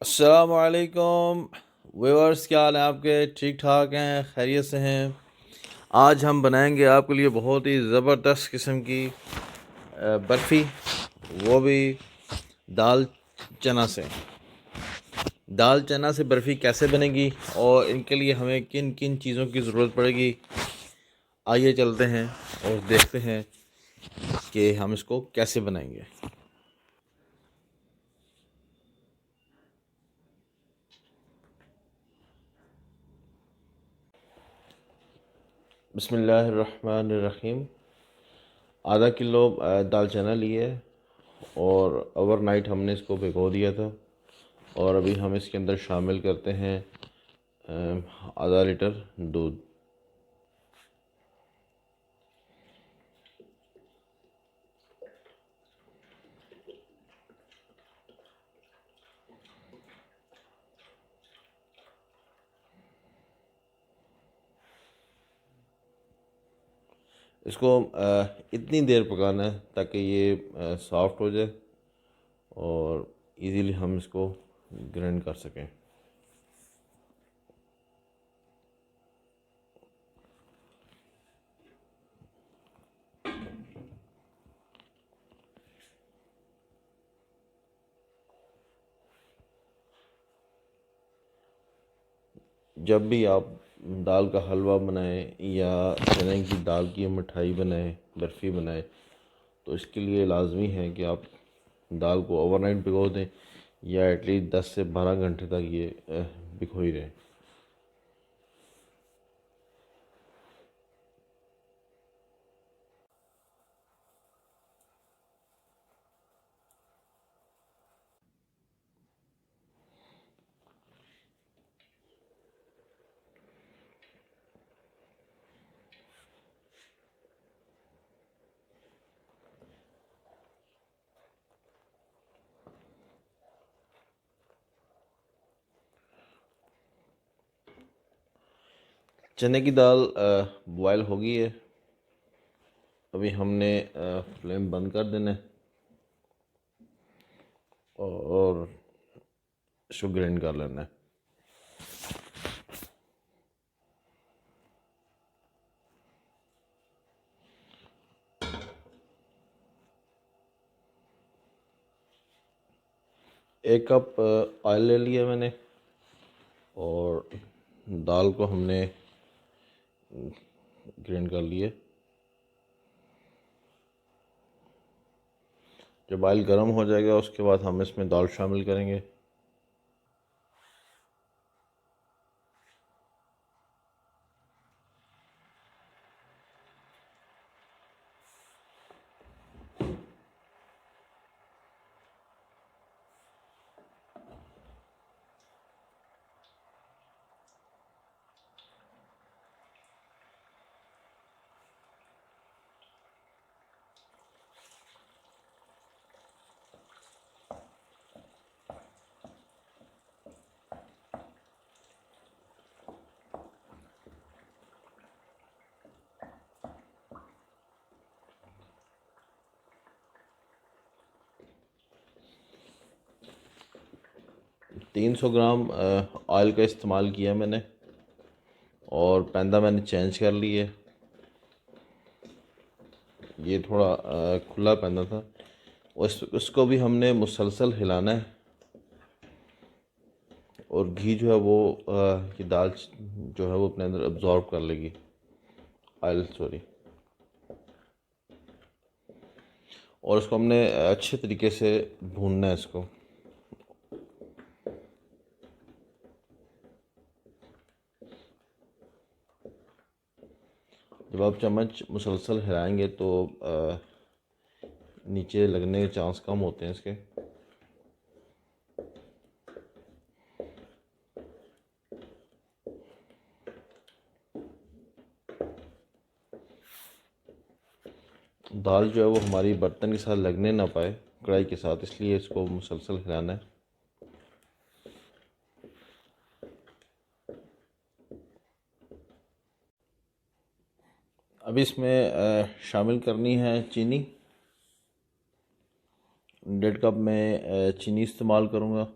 अस्सलामुअलैकुम व्यूअर्स, क्या हाल है आपके? ठीक ठाक हैं, खैरियत से हैं। आज हम बनाएंगे आपके लिए बहुत ही ज़बरदस्त किस्म की बर्फ़ी, वो भी दाल चना से। दाल चना से बर्फ़ी कैसे बनेगी और इनके लिए हमें किन किन चीज़ों की ज़रूरत पड़ेगी, आइए चलते हैं और देखते हैं कि हम इसको कैसे बनाएंगे। बिस्मिल्लाहिर्रहमानिर्रहीम। आधा किलो दाल चना लिए और ओवरनाइट हमने इसको भिगो दिया था। और अभी हम इसके अंदर शामिल करते हैं आधा लीटर दूध। इसको इतनी देर पकाना है ताकि ये सॉफ्ट हो जाए और इजीली हम इसको ग्राइंड कर सकें। जब भी आप दाल का हलवा बनाएं या चने की दाल की मिठाई बनाएं, बर्फ़ी बनाएं, तो इसके लिए लाजमी है कि आप दाल को ओवरनाइट भिगो दें या एटलीस्ट 10 से 12 घंटे तक ये भिगो ही रहें। चने की दाल बॉयल हो गई है। अभी हमने फ्लेम बंद कर देना है और इसको ग्राइंड कर लेना है। एक कप ऑयल ले लिया मैंने और दाल को हमने ग्राइंड कर लिए। जब ऑयल गर्म हो जाएगा उसके बाद हम इसमें दाल शामिल करेंगे। तीन सौ ग्राम ऑयल का इस्तेमाल किया मैंने और पैंदा मैंने चेंज कर लिए। ये थोड़ा खुला पैंदा था। उसको भी हमने मुसलसल हिलाना है और घी जो है वो ये दाल जो है वो अपने अंदर अब्जॉर्ब कर लेगी, ऑयल सॉरी। और इसको हमने अच्छे तरीके से भूनना है इसको। जब आप चम्मच मुसलसल हिलाएंगे तो नीचे लगने के चांस कम होते हैं इसके। दाल जो है वो हमारी बर्तन के साथ लगने ना पाए, कढ़ाई के साथ, इसलिए इसको मुसलसल हिलाना है। अब इसमें शामिल करनी है चीनी। 1.5 कप में चीनी इस्तेमाल करूँगा।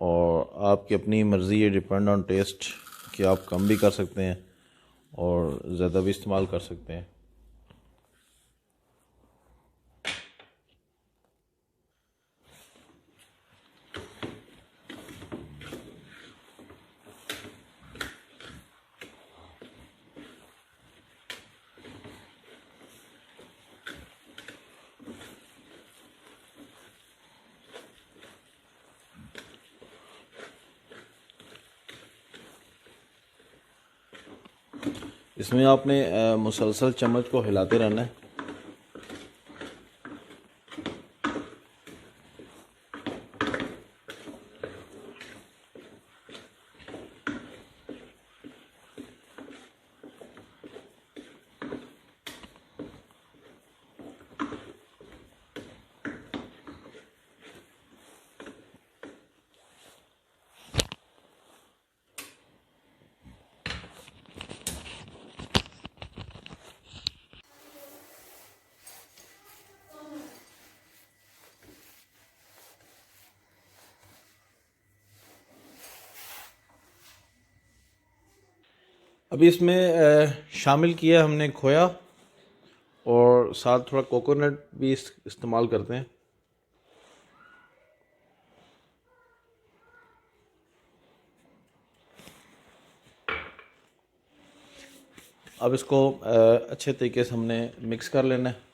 और आपकी अपनी मर्ज़ी है, डिपेंड ऑन टेस्ट कि आप कम भी कर सकते हैं और ज़्यादा भी इस्तेमाल कर सकते हैं। इसमें आपने मुसलसल चम्मच को हिलाते रहना है। अभी इसमें शामिल किया हमने खोया और साथ थोड़ा कोकोनट भी इस्तेमाल करते हैं। अब इसको अच्छे तरीके से हमने मिक्स कर लेना है।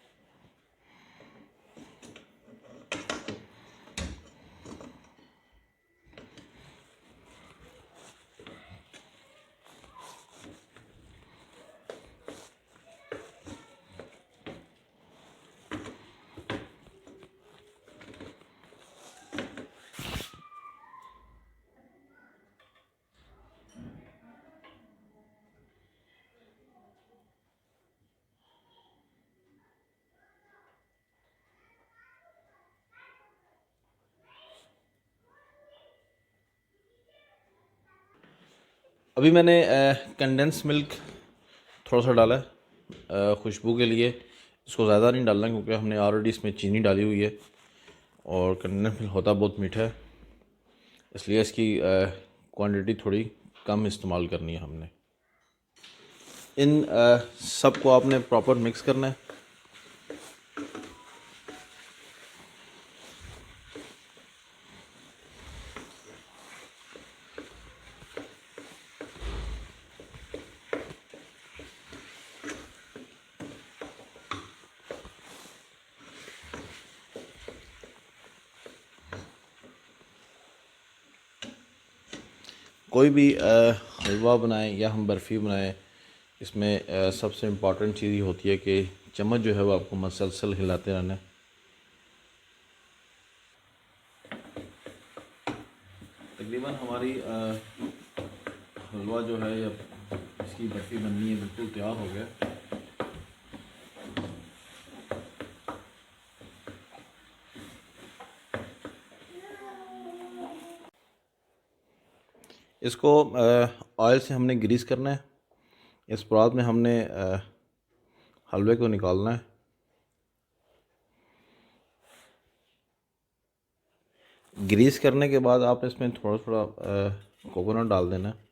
अभी मैंने कंडेंस मिल्क थोड़ा सा डाला है खुशबू के लिए। इसको ज़्यादा नहीं डालना क्योंकि हमने ऑलरेडी इसमें चीनी डाली हुई है और कंडेंस मिल्क होता बहुत मीठा है, इसलिए इसकी क्वांटिटी थोड़ी कम इस्तेमाल करनी है हमने। इन सब को आपने प्रॉपर मिक्स करना है। कोई भी हलवा बनाएं या हम बर्फ़ी बनाएं, इसमें सबसे इम्पॉर्टेंट चीज़ ये होती है कि चम्मच जो है वो आपको मसलसल हिलाते रहना है। तकरीबन हमारी हलवा जो है या इसकी बर्फ़ी बननी है बिल्कुल तैयार हो गया। इसको ऑयल से हमने ग्रीस करना है। इस बाद में हमने हलवे को निकालना है। ग्रीस करने के बाद आप इसमें थोड़ा थोड़ा कोकोनट डाल देना है।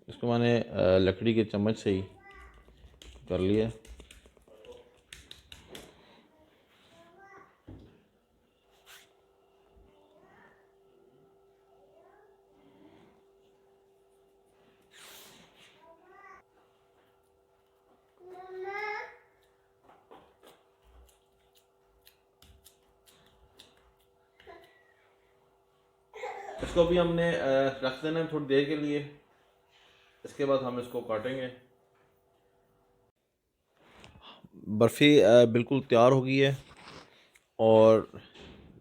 इसको मैंने लकड़ी के चम्मच से ही कर लिया। इसको भी हमने रख देना है थोड़ी देर के लिए। इसके बाद हम इसको काटेंगे। बर्फ़ी बिल्कुल तैयार हो गई है और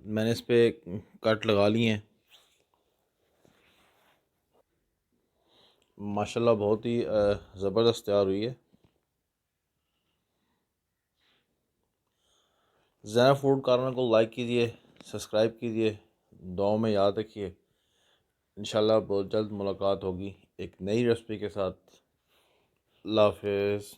मैंने इस पर कट लगा लिए हैं। माशाल्लाह बहुत ही ज़बरदस्त तैयार हुई है। ज़ैनब फूड कॉर्नर को लाइक कीजिए, सब्सक्राइब कीजिए, दुआओं में याद रखिए। इंशाल्लाह बहुत जल्द मुलाकात होगी एक नई रेसिपी के साथ। अल्लाह हाफ़िज़।